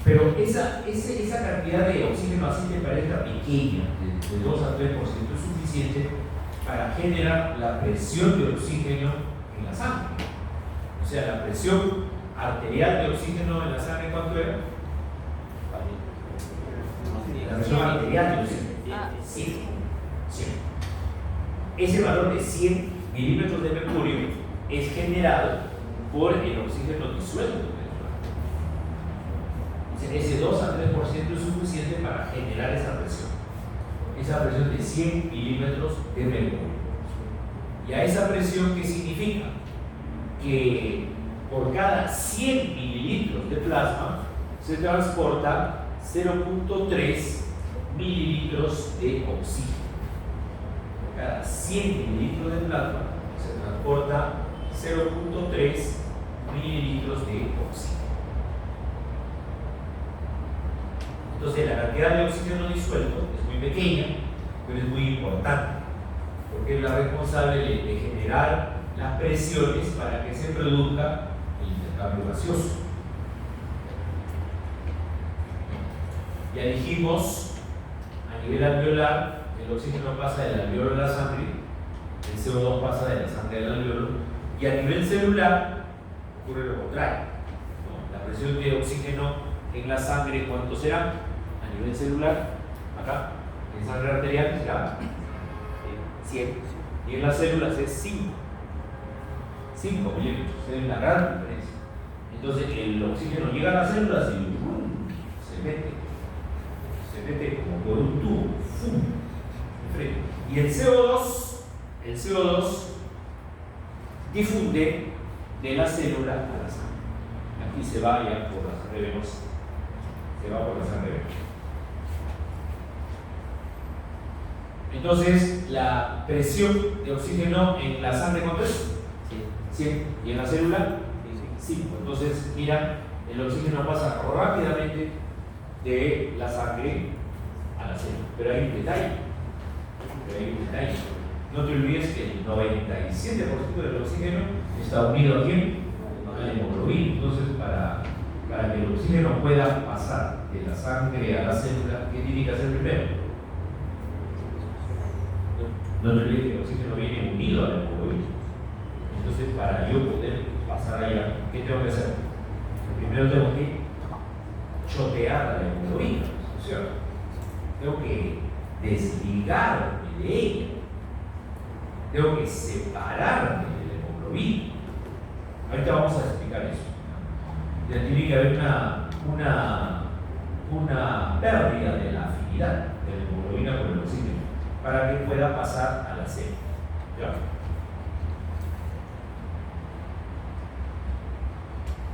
Pero esa cantidad de oxígeno, así te parezca pequeña, de 2 a 3%, es suficiente para generar la presión de oxígeno en la sangre. O sea, la presión arterial de oxígeno en la sangre, ¿cuánto era? La presión arterial de oxígeno, 100. Ese valor de 100 milímetros de mercurio es generado por el oxígeno disuelto. Ese 2 a 3% es suficiente para generar esa presión de 100 milímetros de mercurio. Y a esa presión, ¿qué significa? Que por cada 100 mililitros de plasma se transporta 0.3 mililitros de oxígeno. Por cada 100 mililitros de plasma se transporta 0.3 mililitros de oxígeno. Entonces la cantidad de oxígeno disuelto es muy pequeña, pero es muy importante, porque es la responsable de generar las presiones para que se produzca el intercambio gaseoso. Ya dijimos, a nivel alveolar, el oxígeno pasa del alveolo a la sangre, el CO2 pasa de la sangre al alveolo, y a nivel celular ocurre lo contrario, ¿no? La presión de oxígeno en la sangre, ¿cuánto será? A nivel celular, acá, en sangre arterial será 100, y en las células es 5 milímetros, es una gran diferencia. Entonces el oxígeno llega a las células y se mete como por un tubo, de frente. Y el CO2 difunde de la célula a la sangre. Aquí se va ya por la sangre venosa. Entonces, la presión de oxígeno en la sangre, ¿cuánto es? 100. ¿Y en la célula? 5. Entonces, mira, el oxígeno pasa rápidamente de la sangre a la célula. Pero hay un detalle. No te olvides que el 97% del oxígeno está unido a quién? A la hemoglobina. Entonces, para que el oxígeno pueda pasar de la sangre a la célula, ¿qué tiene que hacer primero? No te olvides que el oxígeno viene unido a la hemoglobina. Entonces, para yo poder pasar allá, ¿qué tengo que hacer? Primero tengo que chotear a la hemoglobina, ¿no es cierto? Tengo que desligarme de ella. Tengo que separarme de la hemoglobina. Ahorita vamos a explicar eso. Ya tiene que haber una pérdida de la afinidad de la hemoglobina con el oxígeno para que pueda pasar a la célula. ¿Ya?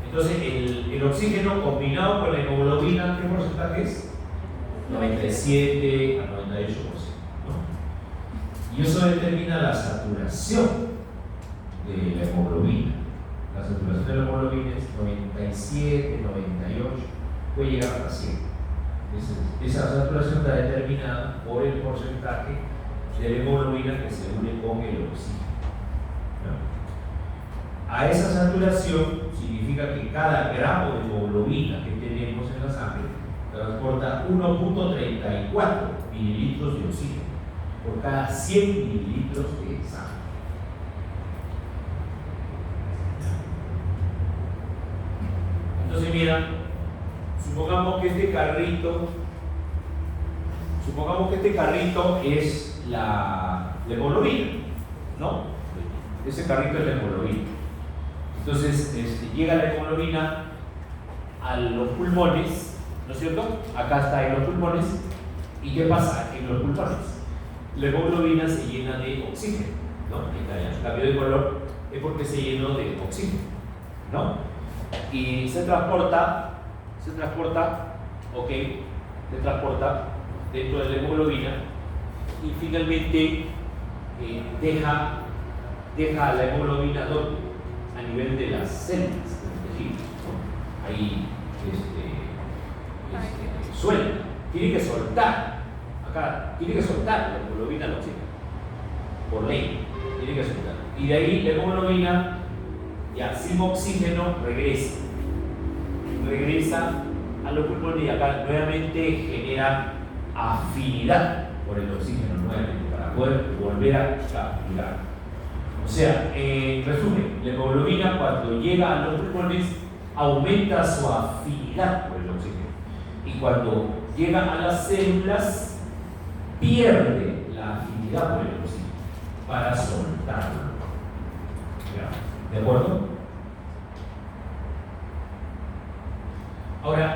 Entonces, el oxígeno combinado con la hemoglobina, ¿qué porcentaje es? 97 a 98%. ¿No? Y eso determina la saturación de la hemoglobina. La saturación de la hemoglobina es 97, 98, puede llegar hasta 100. Esa saturación está determinada por el porcentaje de la hemoglobina que se une con el oxígeno. ¿No? A esa saturación significa que cada gramo de hemoglobina que tenemos en la sangre transporta 1.34 mililitros de oxígeno por cada 100 mililitros de sangre. Entonces, mira, supongamos que este carrito es la hemoglobina, ¿no? Ese carrito es la hemoglobina. Entonces, llega la hemoglobina a los pulmones, ¿no es cierto? Acá está en los pulmones. ¿Y qué pasa en los pulmones? La hemoglobina se llena de oxígeno, ¿no? El cambio de color es porque se llenó de oxígeno, ¿no? Y se transporta dentro de la hemoglobina y finalmente deja la hemoglobina a nivel de las células del tejido, ¿no? Ahí suelta, tiene que soltar la hemoglobina al oxígeno, por ley, tiene que soltar. Y de ahí la hemoglobina, ya sin oxígeno, regresa a a los pulmones y acá nuevamente genera afinidad por el oxígeno nuevamente para poder volver a capturar. O sea, en resumen, la hemoglobina cuando llega a los pulmones aumenta su afinidad por el oxígeno y cuando llega a las células pierde la afinidad por el oxígeno para soltarlo. ¿De acuerdo? Ahora,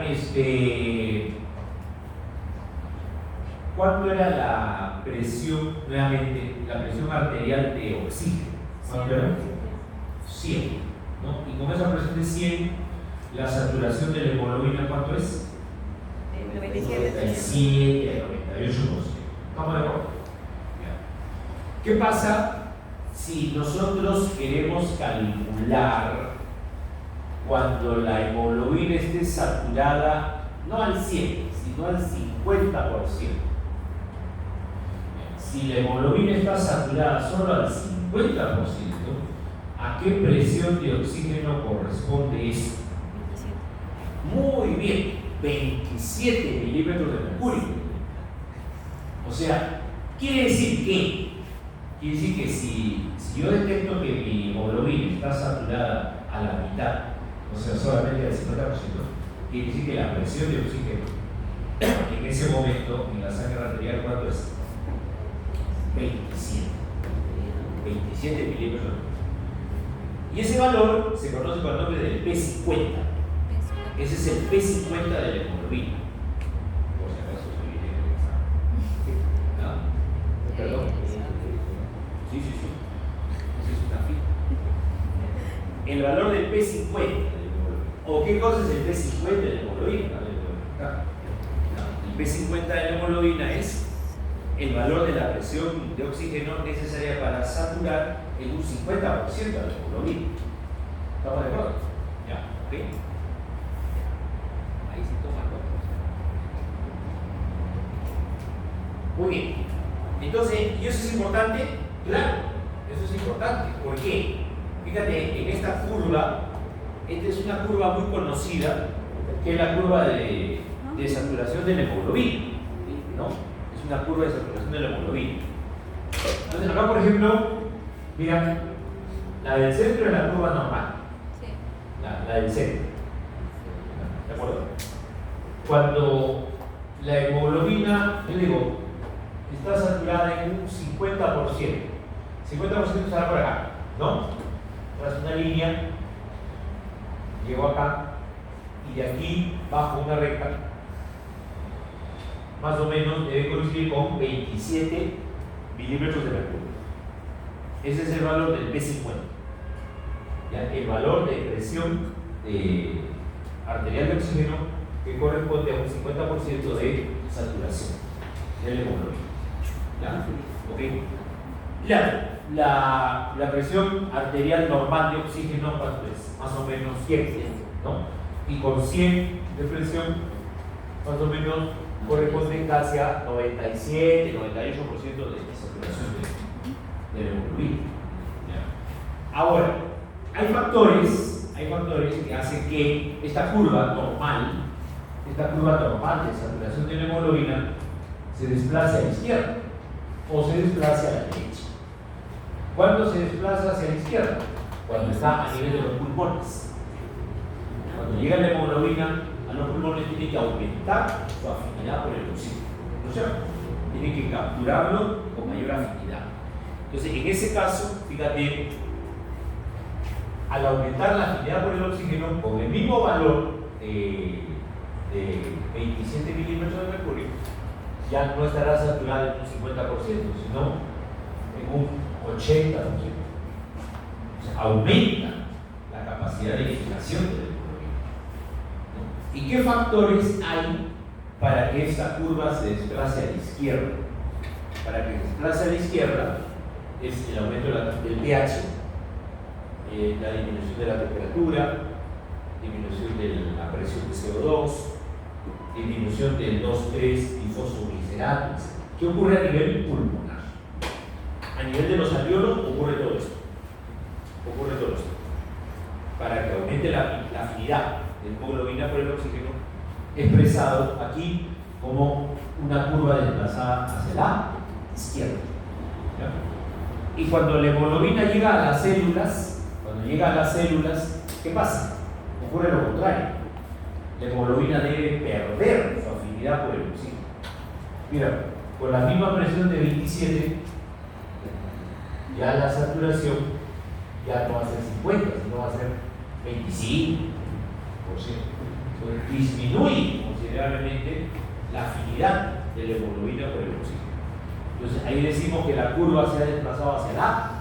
¿cuánto era la presión, nuevamente, la presión arterial de oxígeno? ¿Cuánto era? 100, ¿no? Y con esa presión de 100, la saturación de la hemoglobina, ¿cuánto es? 97, 98%. ¿Estamos de acuerdo? ¿Qué pasa si nosotros queremos calcular cuando la hemoglobina esté saturada no al 100, sino al 50%? Si la hemoglobina está saturada solo al 50%, ¿a qué presión de oxígeno corresponde eso? Muy bien, 27 milímetros de mercurio. O sea, quiere decir que si yo detecto que mi hemoglobina está saturada a la mitad, o sea, solamente al 50%, quiere decir que la presión de oxígeno en ese momento en la sangre arterial, ¿cuánto es? 27 milímetros. Y ese valor se conoce con el nombre del P50. Ese es el P50 de la hemoglobina. Por si acaso se viene en el examen. ¿No? Perdón. Sí. Ese es una fila. El valor del P50 de la hemoglobina. ¿O qué cosa es el P50 de la hemoglobina? El P50 de la hemoglobina es el valor de la presión de oxígeno necesaria para saturar en un 50% de la hemoglobina. ¿Estamos de acuerdo? Ya, ¿ok? Ahí se toma nota. Muy bien. Entonces, ¿y eso es importante? Claro, eso es importante. ¿Por qué? Fíjate, en esta curva, esta es una curva muy conocida, que es la curva de saturación de la hemoglobina, ¿no? Es una curva de saturación de la hemoglobina. Entonces, acá, por ejemplo, mira, la del centro es la curva normal. Sí. La del centro. ¿De acuerdo? Cuando la hemoglobina, yo digo, está saturada en un 50%. 50% sale por acá, ¿no? Tras una línea, llego acá y de aquí bajo una recta, más o menos debe coincidir con 27 milímetros de mercurio. Ese es el valor del P50. ¿Ya? El valor de presión arterial de oxígeno que corresponde a un 50% de saturación del hemoglobina. ¿Ya? ¿Ok? La presión arterial normal de oxígeno, ¿cuánto es? Más o menos 100, ¿no? Y con 100 de presión, más o menos corresponde casi a 97, 98% de saturación de la hemoglobina. Ahora, hay factores que hacen que esta curva normal de saturación de la hemoglobina se desplace a la izquierda o se desplace a la derecha. ¿Cuándo se desplaza hacia la izquierda? Cuando está a nivel de los pulmones. Cuando llega la hemoglobina a los pulmones, tiene que aumentar su afinidad por el oxígeno, ¿no es cierto? Tiene que capturarlo con mayor afinidad. Entonces, en ese caso, fíjate, al aumentar la afinidad por el oxígeno con el mismo valor de 27 milímetros de mercurio, ya no estará saturada en un 50%, sino en un 80%. O sea, aumenta la capacidad de fijación de la hemoglobina, ¿no? ¿Y qué factores hay para que esta curva se desplace a la izquierda? Para que se desplace a la izquierda es el aumento del pH, la disminución de la temperatura, disminución de la presión de CO2, disminución del 2,3-difosfoglicerato. ¿Qué ocurre a nivel pulmonar? A nivel de los alveolos ocurre todo esto. Para que aumente la afinidad de hemoglobina por el oxígeno, expresado aquí como una curva desplazada hacia la izquierda. ¿Ya? Y cuando la hemoglobina llega a las células, ¿qué pasa? Ocurre lo contrario. La hemoglobina debe perder su afinidad por el oxígeno. Mira, con la misma presión de 27, ya la saturación ya no va a ser 50, sino va a ser 25%. Entonces disminuye considerablemente la afinidad de la hemoglobina por el oxígeno. Entonces ahí decimos que la curva se ha desplazado hacia la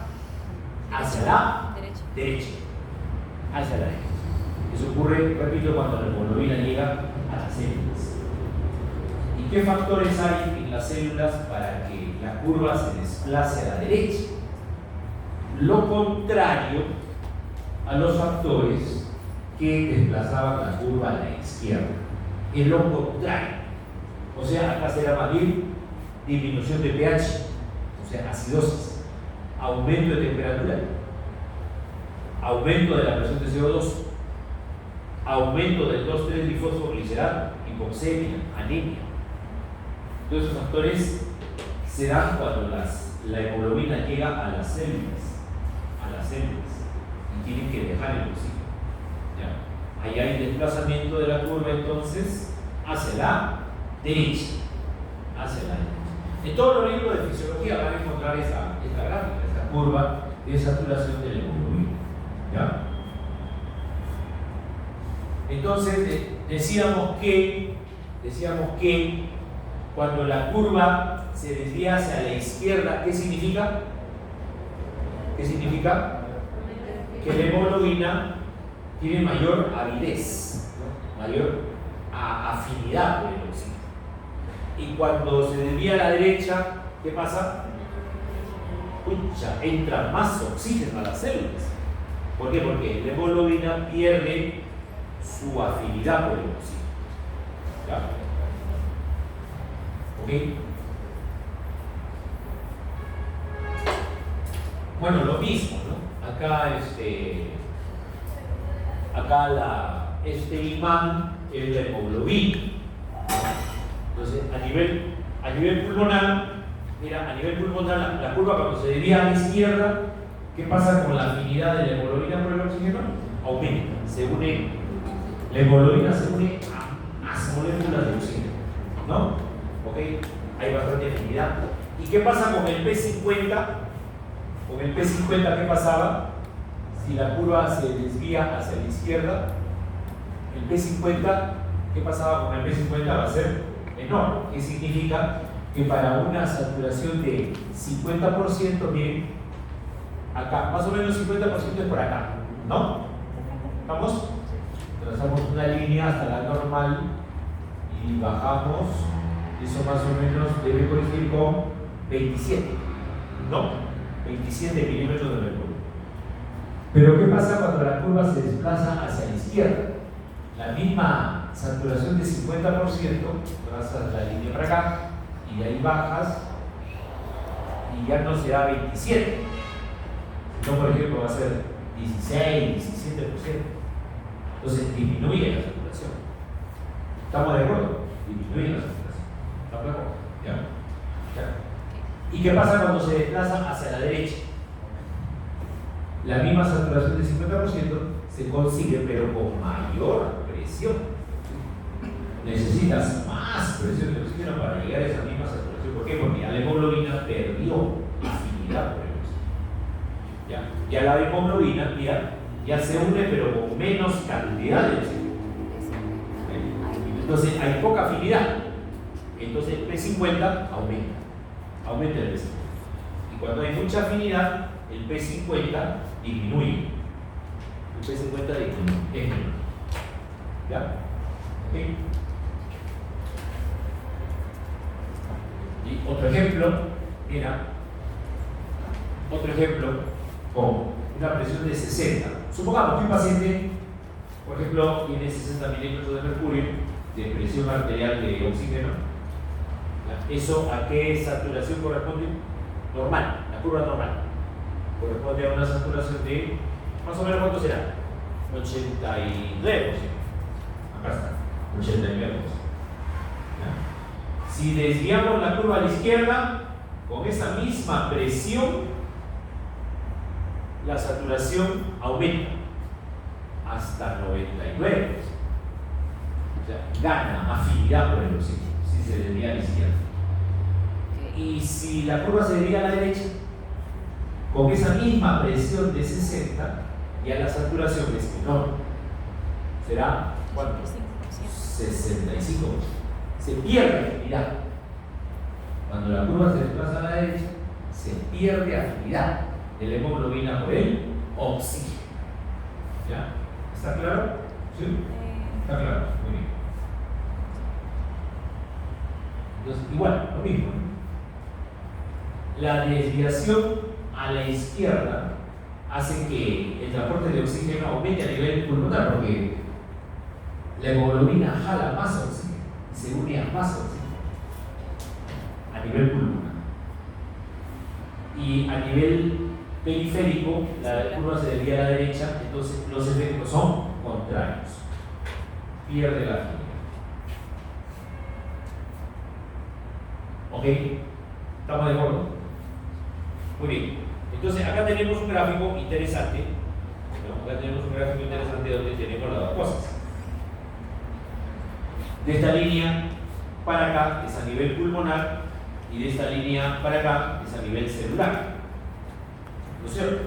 derecha. Hacia la derecha. Eso ocurre, repito, cuando la hemoglobina llega a las células. ¿Y qué factores hay en las células para que la curva se desplace a la derecha? Lo contrario a los factores que desplazaban la curva a la izquierda. Es lo contrario. O sea, acá será más bien disminución de pH, o sea, acidosis, aumento de temperatura, aumento de la presión de CO2, aumento del 2,3-difosfoglicerato, hipoxemia, anemia. Todos esos factores se dan cuando la hemoglobina llega a las células, y tienen que dejar el oxígeno. ¿Ya? Ahí hay desplazamiento de la curva entonces hacia la derecha. En todos los libros de fisiología van a encontrar esta gráfica, esta curva de saturación de la hemoglobina. ¿Ya? Entonces decíamos que cuando la curva se desvía hacia la izquierda, ¿qué significa? Que la hemoglobina tiene mayor avidez, ¿no? Mayor afinidad por el oxígeno. Y cuando se desvía a la derecha, ¿qué pasa? Entra más oxígeno a las células. ¿Por qué? Porque la hemoglobina pierde su afinidad por el oxígeno. ¿Ya? ¿Ok? Bueno, lo mismo, ¿no? Acá este imán es la hemoglobina. Entonces, a nivel pulmonar, mira, la curva cuando se desvía a la izquierda, ¿qué pasa con la afinidad de la hemoglobina por el oxígeno? Aumenta, la hemoglobina se une a más moléculas de oxígeno, ¿no? ¿Ok? Hay bastante afinidad. ¿Y qué pasa con el P50? Con el P50, ¿qué pasaba? Si la curva se desvía hacia la izquierda, el P50, ¿qué pasaba con el P50? Va a ser enorme. ¿Qué significa? Que para una saturación de 50%, miren, acá, más o menos 50% es por acá, ¿no? ¿Estamos? Trazamos una línea hasta la normal y bajamos, eso más o menos debe coincidir con 27, ¿no? 27 milímetros de mercurio. Pero ¿qué pasa cuando la curva se desplaza hacia la izquierda? La misma saturación de 50%, trazas la línea para acá y de ahí bajas y ya no será 27, sino por ejemplo va a ser 16, 17%. Entonces disminuye la saturación. ¿Estamos de acuerdo? Disminuye la saturación. ¿Estamos de acuerdo? ¿Ya? ¿Y qué pasa cuando se desplaza hacia la derecha? La misma saturación del 50% se consigue, pero con mayor presión. Necesitas más presión de oxígeno para llegar a esa misma saturación. ¿Por qué? Porque ya la hemoglobina perdió afinidad por el oxígeno. Ya la hemoglobina, mira, ya se une, pero con menos cantidad de oxígeno. Entonces hay poca afinidad. Entonces el P50 aumenta el P50. Y cuando hay mucha afinidad, el P50 disminuye. El P50 disminuye, es menor. ¿Ya? ¿Ok? Y otro ejemplo, mira, con una presión de 60. Supongamos que un paciente, por ejemplo, tiene 60 milímetros de mercurio de presión arterial de oxígeno. ¿Eso a qué saturación corresponde? Normal, la curva normal. Corresponde a una saturación de, más o menos, ¿cuánto será? 89%. Acá está, 89%. Si desviamos la curva a la izquierda, con esa misma presión, la saturación aumenta hasta 99%. O sea, gana afinidad por el oxígeno si se desvía a la izquierda. Y si la curva se desvía a la derecha, con esa misma presión de 60, ya la saturación es menor. Será, ¿cuánto? 65%. Se pierde afinidad. Cuando la curva se desplaza a la derecha, se pierde afinidad de la hemoglobina por el oxígeno. ¿Ya? ¿Está claro? ¿Sí? Está claro, muy bien. Entonces, igual, lo mismo, ¿no? La desviación a la izquierda hace que el transporte de oxígeno aumente a nivel pulmonar, porque la hemoglobina jala más oxígeno y se une a más oxígeno a nivel pulmonar. Y a nivel periférico, la curva se desvía a la derecha, entonces los efectos son contrarios. Pierde la afinidad. ¿Ok? ¿Estamos de acuerdo? Muy bien. Entonces acá tenemos un gráfico interesante. ¿No? Acá tenemos un gráfico interesante donde tenemos las dos cosas. De esta línea para acá es a nivel pulmonar y de esta línea para acá es a nivel celular. ¿No es cierto?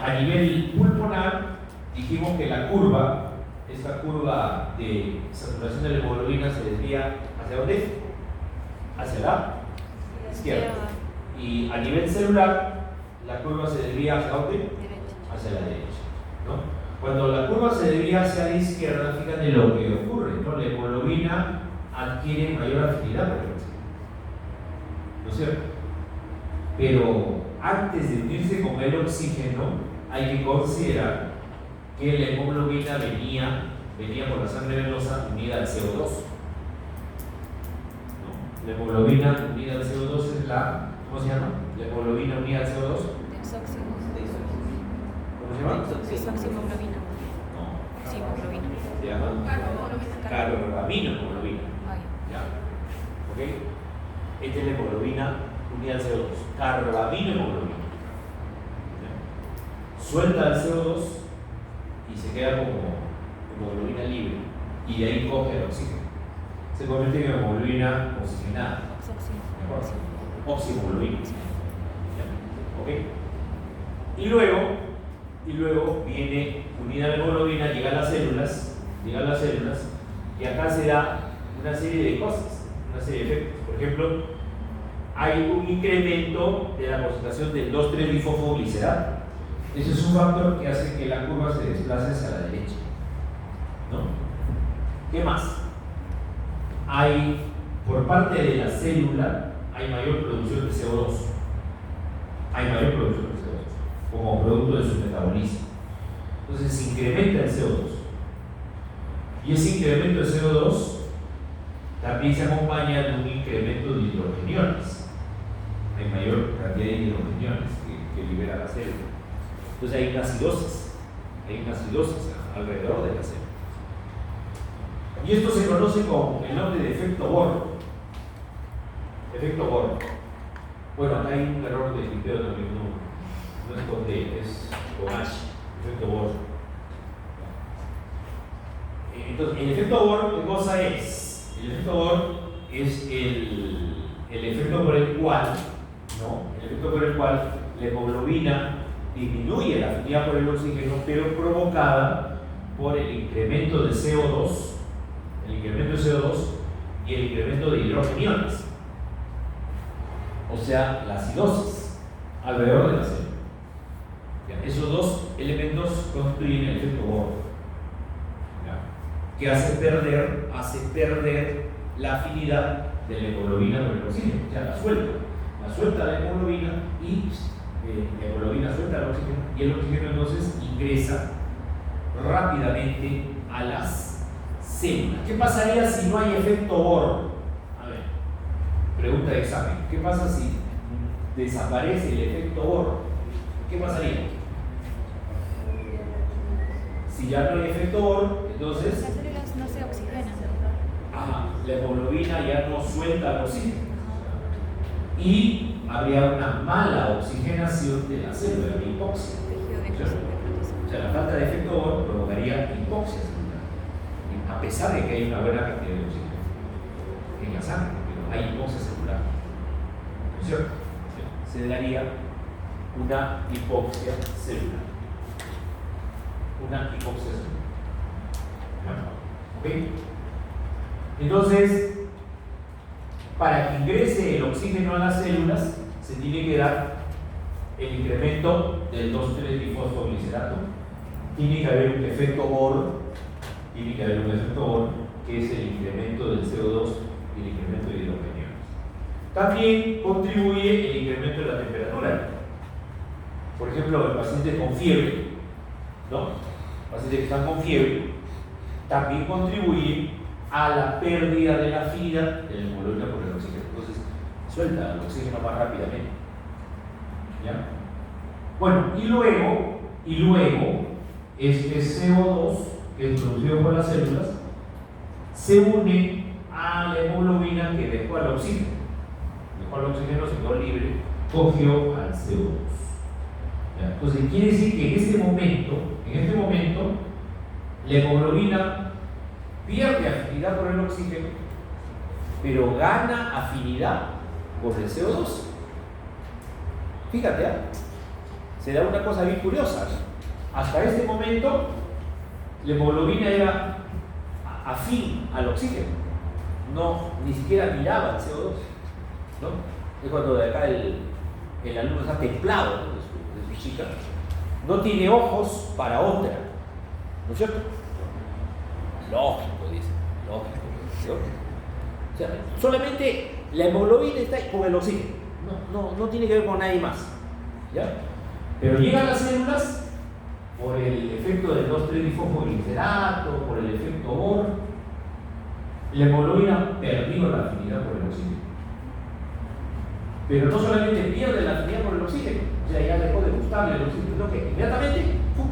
A nivel pulmonar dijimos que la curva, esta curva de saturación de la hemoglobina se desvía ¿hacia dónde? Hacia la izquierda. Y a nivel celular, la curva se desvía ¿hacia dónde? Hacia la derecha. ¿No? Cuando la curva se desvía hacia la izquierda, fíjate lo que ocurre, ¿no? La hemoglobina adquiere mayor afinidad por el oxígeno. ¿No es cierto? Pero antes de unirse con el oxígeno, hay que considerar que la hemoglobina venía por la sangre venosa unida al CO2. ¿No? La hemoglobina unida al CO2 es la, ¿cómo se llama? La hemoglobina unida al CO2. ¿Cómo se llama? Desoximoglobina. No. Oximoglobina. Se llama carbaminohemoglobina. ¿Ya? ¿Ok? Esta es la hemoglobina unida al CO2. Carbaminohemoglobina. Suelta el CO2 y se queda como hemoglobina libre. Y de ahí coge el oxígeno. Se convierte en hemoglobina oxigenada. Oximoglobina. ¿Ok? Y luego viene unida a la hemoglobina, llega a las células, y acá se da una serie de cosas, una serie de efectos. Por ejemplo, hay un incremento de la concentración del 2,3-difosfoglicerato. Ese es un factor que hace que la curva se desplace hacia la derecha. ¿No? ¿Qué más? Hay, por parte de la célula, hay mayor producción de CO2. Como producto de su metabolismo. Entonces se incrementa el CO2. Y ese incremento de CO2 también se acompaña de un incremento de hidrogeniones. Hay mayor cantidad de hidrogeniones que libera la célula. Entonces hay una acidosis alrededor de la célula. Y esto se conoce con el nombre de efecto Bohr. Efecto Bohr. Bueno, acá hay un error de tipeo también, no es con D, es con H. Efecto Bohr. Entonces, el efecto Bohr, ¿qué cosa es? El efecto Bohr es el efecto por el cual, la hemoglobina disminuye la afinidad por el oxígeno, pero provocada por el incremento de CO2, y el incremento de hidrogeniones, o sea, la acidosis alrededor de la célula. Esos dos elementos constituyen el efecto Bohr, que hace perder la afinidad de la hemoglobina por el oxígeno, o sea, la suelta la hemoglobina y la hemoglobina suelta el oxígeno, y el oxígeno entonces ingresa rápidamente a las células. ¿Qué pasaría si no hay efecto Bohr? A ver, pregunta de examen. ¿Qué pasa si desaparece el efecto Bohr? ¿Qué pasaría? Si ya no hay efecto Bohr, entonces... Las células no se oxigenan. Ajá. la hemoglobina ya no suelta el oxígeno y habría una mala oxigenación de la célula, de hipoxia. O sea, la falta de efecto Bohr provocaría hipoxia celular, a pesar de que hay una buena cantidad de oxígeno en la sangre, pero hay hipoxia celular. ¿No es cierto? Se daría una hipoxia celular. Una hipoxia celular. ¿Ok? Entonces, para que ingrese el oxígeno a las células, se tiene que dar el incremento del 2,3-difosfoglicerato. Tiene que haber un efecto Bohr, que es el incremento del CO2 y el incremento de hidrogenio. También contribuye el incremento de la temperatura. Por ejemplo, en pacientes con fiebre, ¿no? Pacientes que están con fiebre, también contribuye a la pérdida de la afinidad de la hemoglobina por el oxígeno. Entonces, suelta el oxígeno más rápidamente. ¿Ya? Bueno, y luego este CO2 que es producido por las células se une a la hemoglobina que dejó al oxígeno. Dejó al oxígeno, se quedó libre, cogió al CO2. ¿Ya? Entonces, quiere decir que en este momento, la hemoglobina pierde afinidad por el oxígeno, pero gana afinidad por el CO2. Fíjate, ¿eh? Se da una cosa bien curiosa. Hasta este momento, la hemoglobina era afín al oxígeno, no, ni siquiera miraba el CO2, ¿no? Es cuando de acá el alumno está templado, ¿no? de su chica, no tiene ojos para otra, ¿no es cierto? Lógico, dice, lógico. O sea, solamente la hemoglobina está ahí con el oxígeno, no tiene que ver con nadie más, ¿ya? Pero llegan las células por el efecto del 2,3-difosfoglicerato, por el efecto Bohr, la hemoglobina perdió la afinidad por el oxígeno. Pero no solamente pierde la afinidad por el oxígeno, o sea, ya dejó de gustarle el oxígeno, sino que inmediatamente ¡pum!,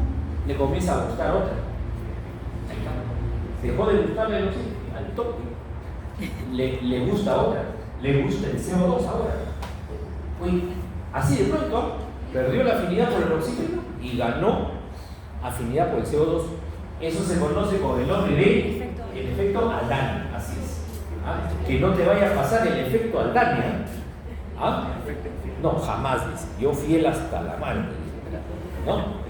le comienza a gustar otra. Dejó de gustarle el oxígeno, al toque. Le gusta otra, le gusta el CO2 ahora. Uy, así de pronto perdió la afinidad por el oxígeno y ganó afinidad por el CO2. Eso se conoce con el nombre de el efecto Aldane. Así es. ¿Ah? Que no te vaya a pasar el efecto Aldane. ¿Ah? No, jamás, dice. Yo fiel hasta la muerte. ¿No?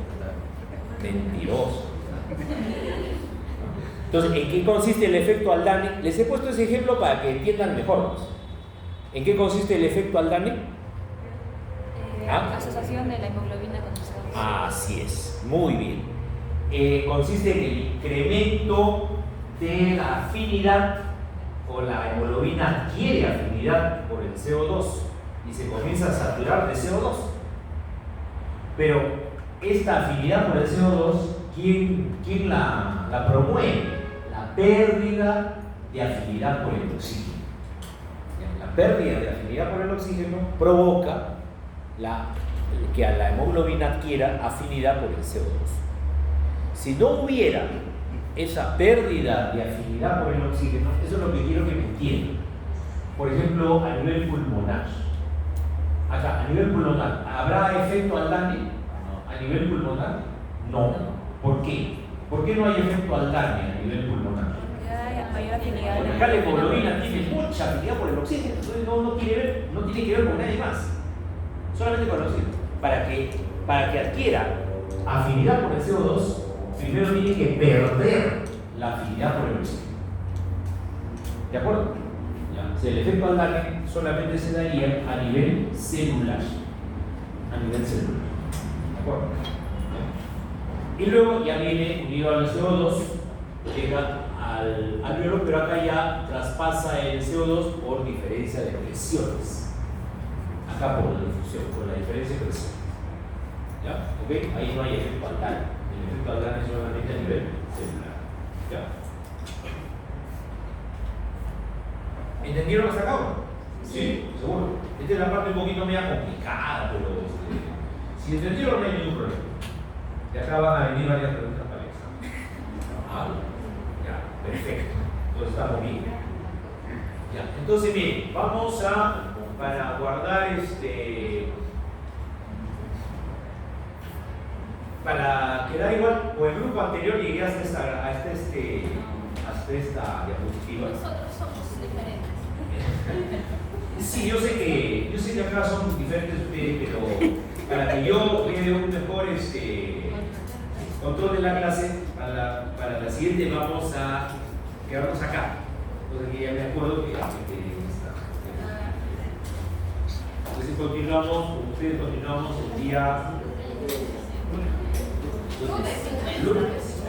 Mentiroso. Entonces, ¿en qué consiste el efecto Aldane? Les he puesto ese ejemplo para que entiendan mejor. ¿En qué consiste el efecto Aldane? Asociación de la hemoglobina con el CO2. Así es, muy bien. Consiste en el incremento de la afinidad, o la hemoglobina adquiere afinidad por el CO2 y se comienza a saturar de CO2. Pero esta afinidad por el CO2, ¿quién la promueve? La pérdida de afinidad por el oxígeno. La pérdida de afinidad por el oxígeno provoca que a la hemoglobina adquiera afinidad por el CO2. Si no hubiera esa pérdida de afinidad por el oxígeno, eso es lo que quiero que me entiendan. Por ejemplo, a nivel pulmonar. Acá, a nivel pulmonar, ¿habrá efecto Aldane? A nivel pulmonar, no. ¿Por qué? ¿Por qué no hay efecto Aldane a nivel pulmonar? Porque hay mayor afinidad. Porque acá la hemoglobina tiene mucha afinidad por el oxígeno, entonces no tiene que ver con nadie más. Solamente con el oxígeno. Para que adquiera afinidad por el CO2, primero tiene que perder la afinidad por el oxígeno. ¿De acuerdo? ¿Ya? O sea, el efecto Aldane solamente se daría a nivel celular. ¿De acuerdo? ¿Ya? Y luego ya viene unido al CO2, llega al alveolo, pero acá ya traspasa el CO2 por diferencia de presiones. Acá por la difusión, por la diferencia de presión. ¿Ya? ¿Ok? Ahí no hay efecto Aldane. El efecto Aldane es solamente a nivel celular. ¿Ya? ¿Entendieron hasta acá? Sí, seguro. Esta es la parte un poquito media complicada, pero si entendieron no hay ningún problema. De acá van a venir varias preguntas para el examen. Ya, perfecto. Entonces estamos bien. Ya, entonces miren, vamos a, para guardar para quedar igual, o el grupo anterior llegué hasta esta diapositiva. Nosotros somos diferentes. Sí, yo sé que acá son diferentes ustedes, pero para que yo vea un mejor control de la clase, para la siguiente vamos a quedarnos acá. Entonces que ya me acuerdo que está. Entonces continuamos el día lunes.